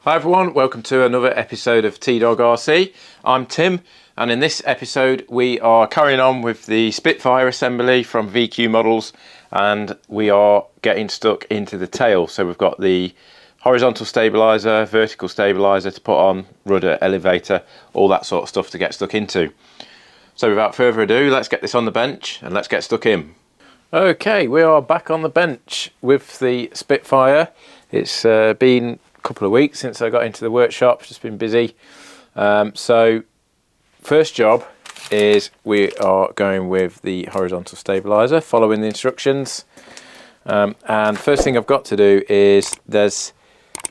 Hi everyone, welcome to another episode of T-Dog RC. I'm Tim, and in this episode we are carrying on with the Spitfire assembly from VQ Models, and we are getting stuck into the tail. So we've got the horizontal stabiliser, vertical stabiliser to put on, rudder, elevator, all that sort of stuff to get stuck into. So without further ado, let's get this on the bench and let's get stuck in. Okay, we are back on the bench with the Spitfire. It's been couple of weeks since I got into the workshop, just been busy. So first job is we are going with the horizontal stabilizer, following the instructions. And first thing I've got to do is there's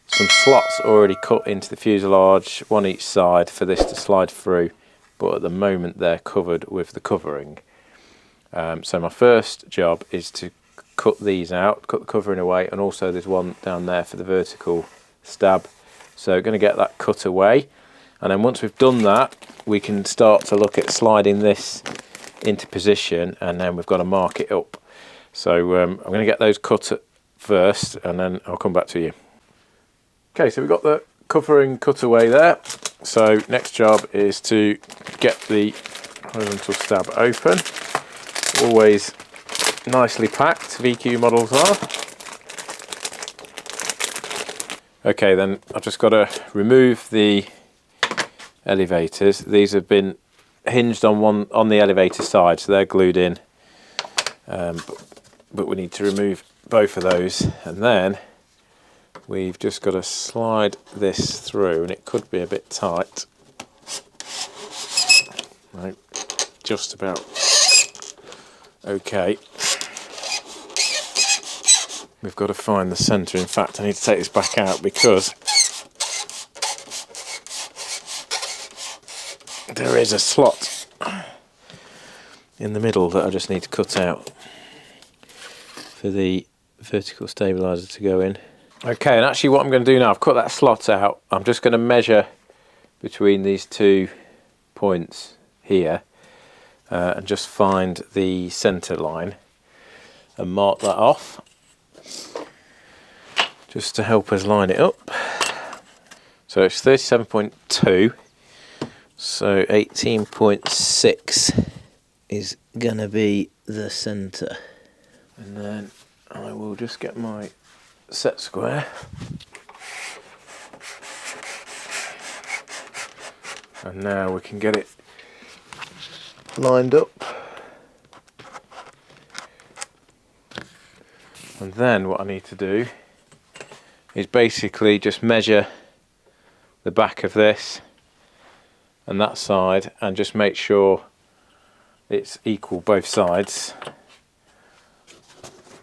some slots already cut into the fuselage, one each side, for this to slide through, but at the moment they're covered with the covering. So my first job is to cut these out, cut the covering away, and also there's one down there for the vertical stab. So going to get that cut away, and then once we've done that we can start to look at sliding this into position, and then we've got to mark it up. So I'm going to get those cut first and then I'll come back to you. Okay, so we've got the covering cut away there. So next job is to get the horizontal stab open. Always nicely packed, VQ models are. Okay, then I've just got to remove the elevators. These have been hinged on the elevator side, so they're glued in. But we need to remove both of those, and then we've just got to slide this through, and it could be a bit tight. Right, just about okay. We've got to find the centre. In fact, I need to take this back out because there is a slot in the middle that I just need to cut out for the vertical stabiliser to go in. Okay, and actually what I'm going to do now, I've cut that slot out. I'm just going to measure between these two points here and just find the centre line and mark that off, just to help us line it up. So it's 37.2, so 18.6 is gonna be the centre. And then I will just get my set square. And now we can get it lined up. And then what I need to do is basically just measure the back of this and that side and just make sure it's equal both sides.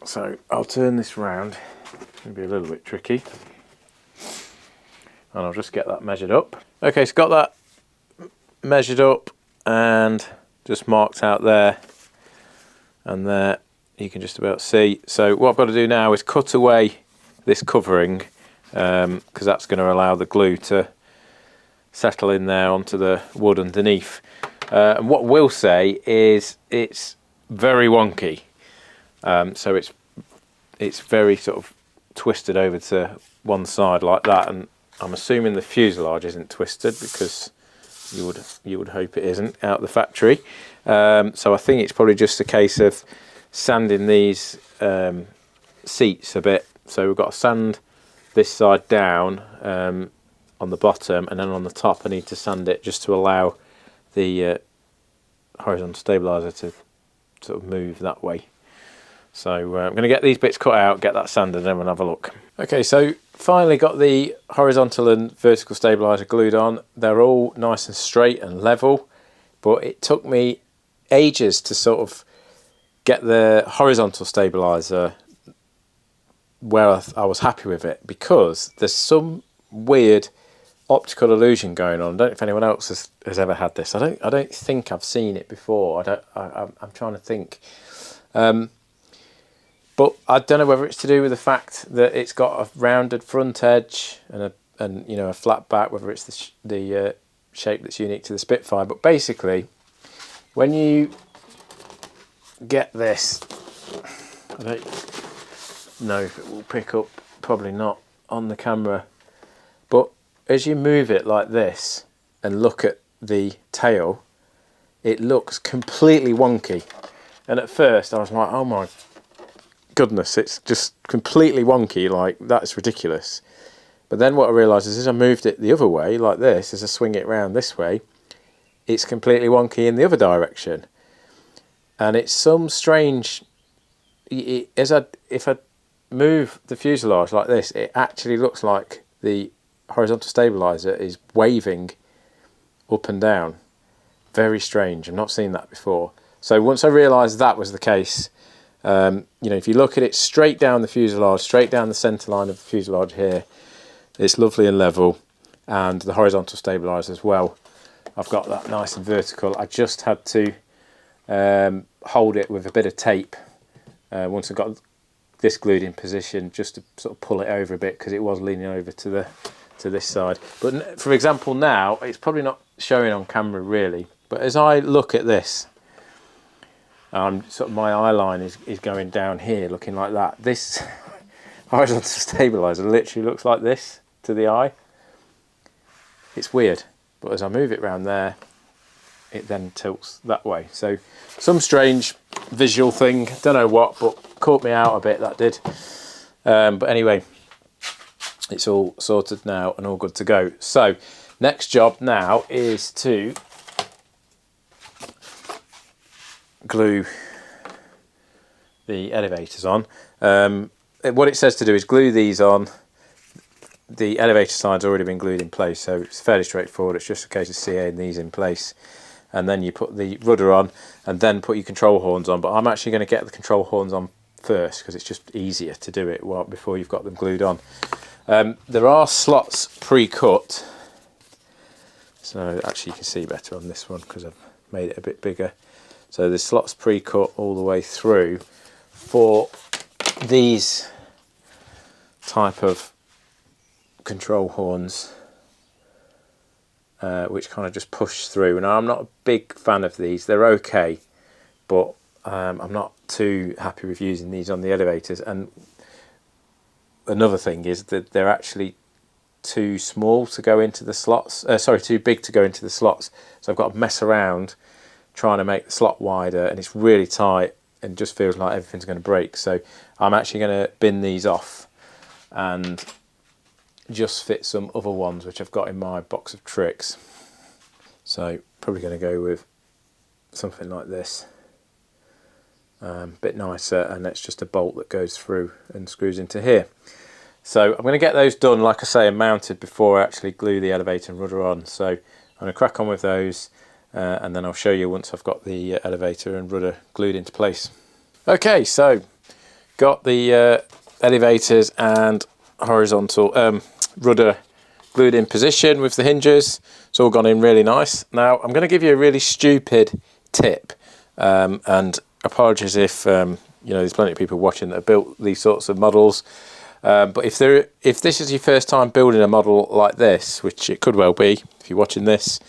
So I'll turn this round, it's going to be a little bit tricky, and I'll just get that measured up. Okay, so got that measured up and just marked out there and there, you can just about see. So what I've got to do now is cut away this covering, because that's going to allow the glue to settle in there onto the wood underneath. And what we'll say is it's very wonky, so it's very sort of twisted over to one side like that, and I'm assuming the fuselage isn't twisted because you would hope it isn't out of the factory. So I think it's probably just a case of sanding these seats a bit. So we've got to sand this side down on the bottom, and then on the top I need to sand it just to allow the horizontal stabiliser to sort of move that way. So I'm going to get these bits cut out, get that sanded, and then we'll have a look. Okay, so finally got the horizontal and vertical stabiliser glued on. They're all nice and straight and level, but it took me ages to sort of get the horizontal stabiliser where I was happy with it, because there's some weird optical illusion going on. I don't know if anyone else has ever had this. I don't think I've seen it before. I'm trying to think, but I don't know whether it's to do with the fact that it's got a rounded front edge and you know, a flat back, whether it's the shape that's unique to the Spitfire. But basically, when you get this, I don't know if it will pick up, probably not on the camera, but as you move it like this and look at the tail, it looks completely wonky. And at first I was like, oh my goodness, it's just completely wonky, like that's ridiculous. But then what I realised is as I moved it the other way, like this, as I swing it round this way, it's completely wonky in the other direction. And it's some strange, if I move the fuselage like this, it actually looks like the horizontal stabiliser is waving up and down. Very strange. I've not seen that before. So once I realised that was the case, if you look at it straight down the fuselage, straight down the centre line of the fuselage here, it's lovely and level, and the horizontal stabiliser as well. I've got that nice and vertical. I just had to hold it with a bit of tape once I got this glued in position, just to sort of pull it over a bit because it was leaning over to this side. But for example, now it's probably not showing on camera really, but as I look at this, sort of my eye line is going down here, looking like that. This horizontal stabiliser literally looks like this to the eye. It's weird, but as I move it around there, it then tilts that way. So some strange visual thing, don't know what, but caught me out a bit, that did. But anyway, it's all sorted now and all good to go. So next job now is to glue the elevators on. What it says to do is glue these on. The elevator side's already been glued in place, so it's fairly straightforward. It's just a case of CAing these in place, and then you put the rudder on and then put your control horns on. But I'm actually going to get the control horns on first because it's just easier to do it before you've got them glued on. There are slots pre-cut, so actually you can see better on this one because I've made it a bit bigger. So there's slots pre-cut all the way through for these type of control horns, which kind of just push through. Now I'm not a big fan of these. They're okay, but I'm not too happy with using these on the elevators. And another thing is that they're actually too small to go into the slots. Too big to go into the slots. So I've got to mess around trying to make the slot wider, and it's really tight and just feels like everything's going to break. So I'm actually going to bin these off and just fit some other ones which I've got in my box of tricks. So probably going to go with something like this, bit nicer, and it's just a bolt that goes through and screws into here. So I'm going to get those done, like I say, and mounted before I actually glue the elevator and rudder on. So I'm going to crack on with those, and then I'll show you once I've got the elevator and rudder glued into place. Okay, so got the elevators and horizontal rudder glued in position with the hinges. It's all gone in really nice. Now I'm going to give you a really stupid tip, and apologies if there's plenty of people watching that have built these sorts of models, but if this is your first time building a model like this, which it could well be if you're watching this,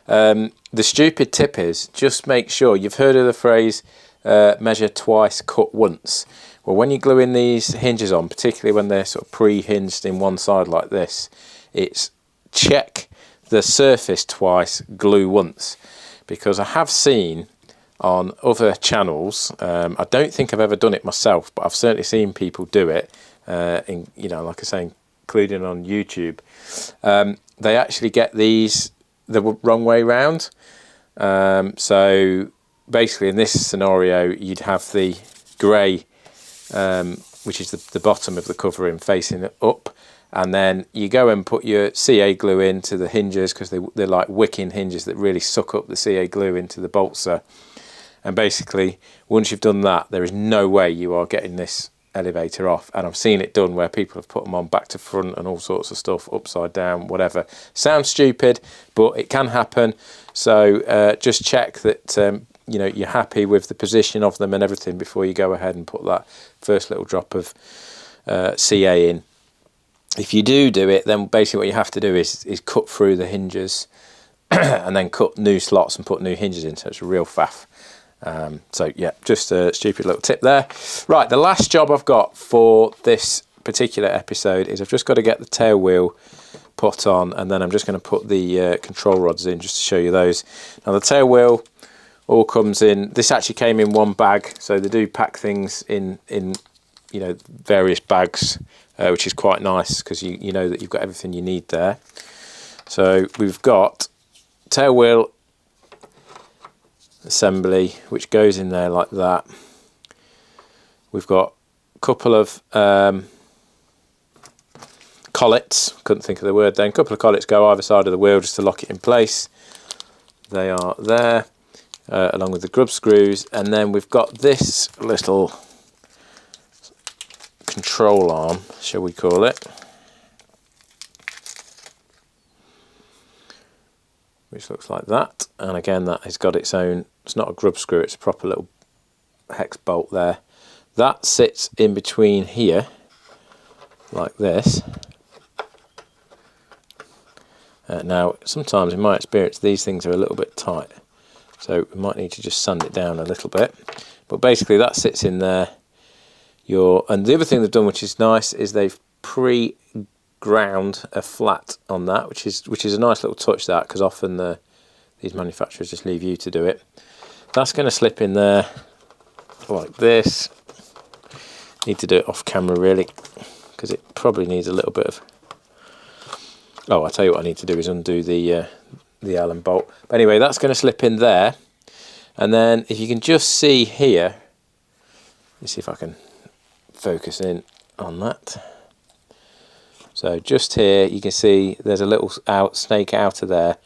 the stupid tip is just make sure you've heard of the phrase measure twice, cut once. Well, when you're gluing these hinges on, particularly when they're sort of pre-hinged in one side like this, it's check the surface twice, glue once. Because I have seen on other channels, I don't think I've ever done it myself, but I've certainly seen people do it, like I say, including on YouTube. They actually get these the wrong way round. So basically in this scenario, you'd have the grey, which is the bottom of the covering, facing up, and then you go and put your CA glue into the hinges, because they're like wicking hinges that really suck up the CA glue into the bolster. And basically once you've done that, there is no way you are getting this elevator off. And I've seen it done where people have put them on back to front and all sorts of stuff, upside down, whatever. Sounds stupid, but it can happen. So just check that you're happy with the position of them and everything before you go ahead and put that first little drop of CA in. If you do it, then basically what you have to do is cut through the hinges and then cut new slots and put new hinges in, so it's a real faff. So yeah, just a stupid little tip there. Right, the last job I've got for this particular episode is I've just got to get the tail wheel put on, and then I'm just going to put the control rods in just to show you those. Now the tail wheel all comes in, this actually came in one bag, so they do pack things in you know, various bags, which is quite nice because you know that you've got everything you need there. So we've got tail wheel assembly which goes in there like that. We've got a couple of collets, couldn't think of the word then, a couple of collets go either side of the wheel just to lock it in place. They are there, along with the grub screws, and then we've got this little control arm, shall we call it, which looks like that, and again that has got its own, it's not a grub screw, it's a proper little hex bolt there. That sits in between here like this. Now sometimes in my experience these things are a little bit tight, so we might need to just sand it down a little bit, but basically that sits in there. And the other thing they've done which is nice is they've pre-ground a flat on that, which is a nice little touch, that, because often these manufacturers just leave you to do it. That's going to slip in there like this. Need to do it off camera really, because it probably needs a little bit of, oh, I tell you what I need to do is undo the Allen bolt. But anyway, that's going to slip in there, and then if you can just see here, let's see if I can focus in on that. So just here you can see there's a little snake out of there,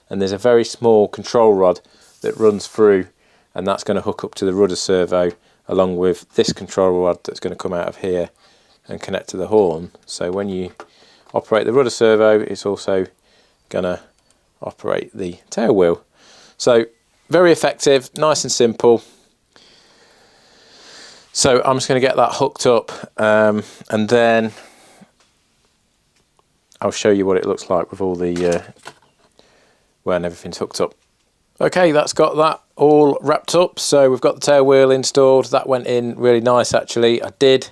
and there's a very small control rod that runs through, and that's going to hook up to the rudder servo along with this control rod that's going to come out of here and connect to the horn. So when you operate the rudder servo, it's also going to operate the tail wheel. So very effective, nice and simple. So I'm just going to get that hooked up, and then I'll show you what it looks like with all the when everything's hooked up. Okay, that's got that all wrapped up. So we've got the tail wheel installed. That went in really nice actually. I did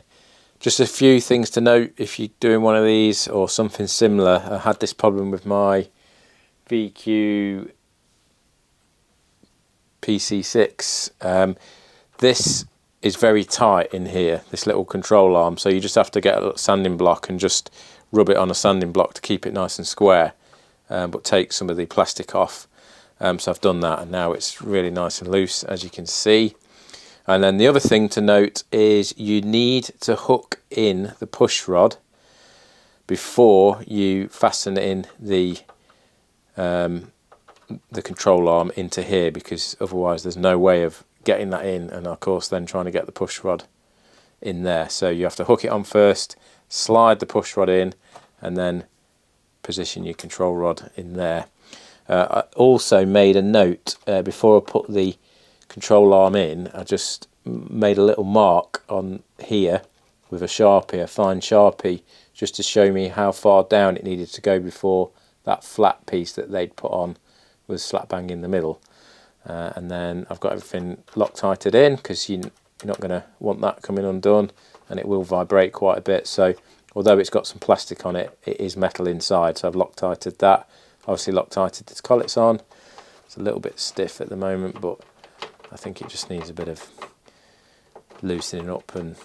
just a few things to note if you're doing one of these or something similar. I had this problem with my VQ PC6. This is very tight in here, this little control arm, so you just have to get a little sanding block and just rub it on a sanding block to keep it nice and square, but take some of the plastic off. So I've done that, and now it's really nice and loose, as you can see. And then the other thing to note is you need to hook in the push rod before you fasten in the control arm into here, because otherwise there's no way of getting that in, and of course then trying to get the push rod in there. So you have to hook it on first, slide the push rod in, and then position your control rod in there. I also made a note before I put the control arm in, I just made a little mark on here with a Sharpie, a fine Sharpie, just to show me how far down it needed to go before that flat piece that they'd put on was slap bang in the middle. And then I've got everything Loctited in, because you're not going to want that coming undone, and it will vibrate quite a bit. So although it's got some plastic on it, it is metal inside, so I've Loctited that. Obviously Loctited the collets on. It's a little bit stiff at the moment, but I think it just needs a bit of loosening up and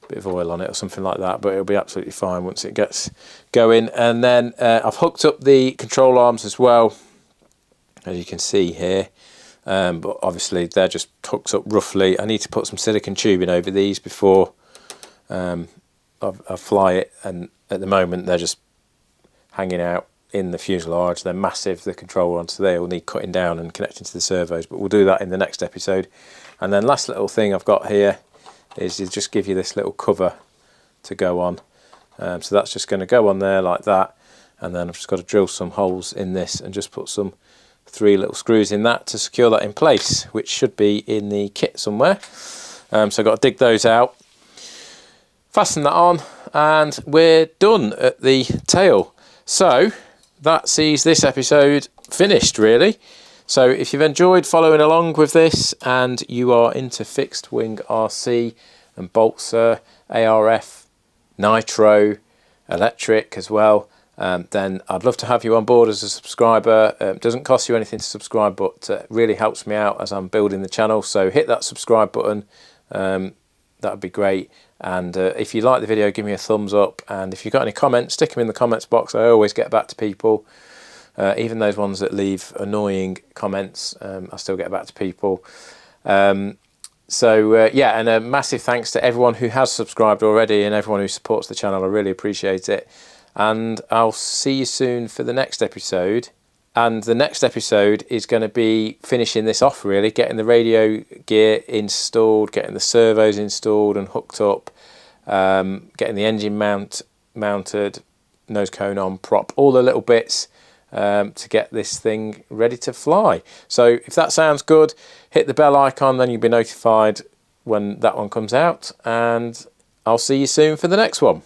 a bit of oil on it or something like that, but it'll be absolutely fine once it gets going. And then I've hooked up the control arms as well, as you can see here. But obviously they're just hooked up roughly. I need to put some silicone tubing over these before I fly it, and at the moment they're just hanging out in the fuselage. They're massive, the control rods, so they all need cutting down and connecting to the servos, but we'll do that in the next episode. And then last little thing I've got here is to just give you this little cover to go on. So that's just going to go on there like that, and then I've just got to drill some holes in this and just put some 3 little screws in that to secure that in place, which should be in the kit somewhere. So I've got to dig those out, fasten that on, and we're done at the tail. So that sees this episode finished really. So if you've enjoyed following along with this and you are into fixed wing RC and Balsa, ARF, Nitro, electric as well, then I'd love to have you on board as a subscriber. It doesn't cost you anything to subscribe, but it really helps me out as I'm building the channel. So hit that subscribe button. That would be great. And if you like the video, give me a thumbs up. And if you've got any comments, stick them in the comments box. I always get back to people. Even those ones that leave annoying comments, I still get back to people. Yeah, and a massive thanks to everyone who has subscribed already and everyone who supports the channel. I really appreciate it. And I'll see you soon for the next episode. And the next episode is going to be finishing this off, really, getting the radio gear installed, getting the servos installed and hooked up, getting the engine mounted, nose cone on, prop, all the little bits to get this thing ready to fly. So if that sounds good, hit the bell icon, then you'll be notified when that one comes out. And I'll see you soon for the next one.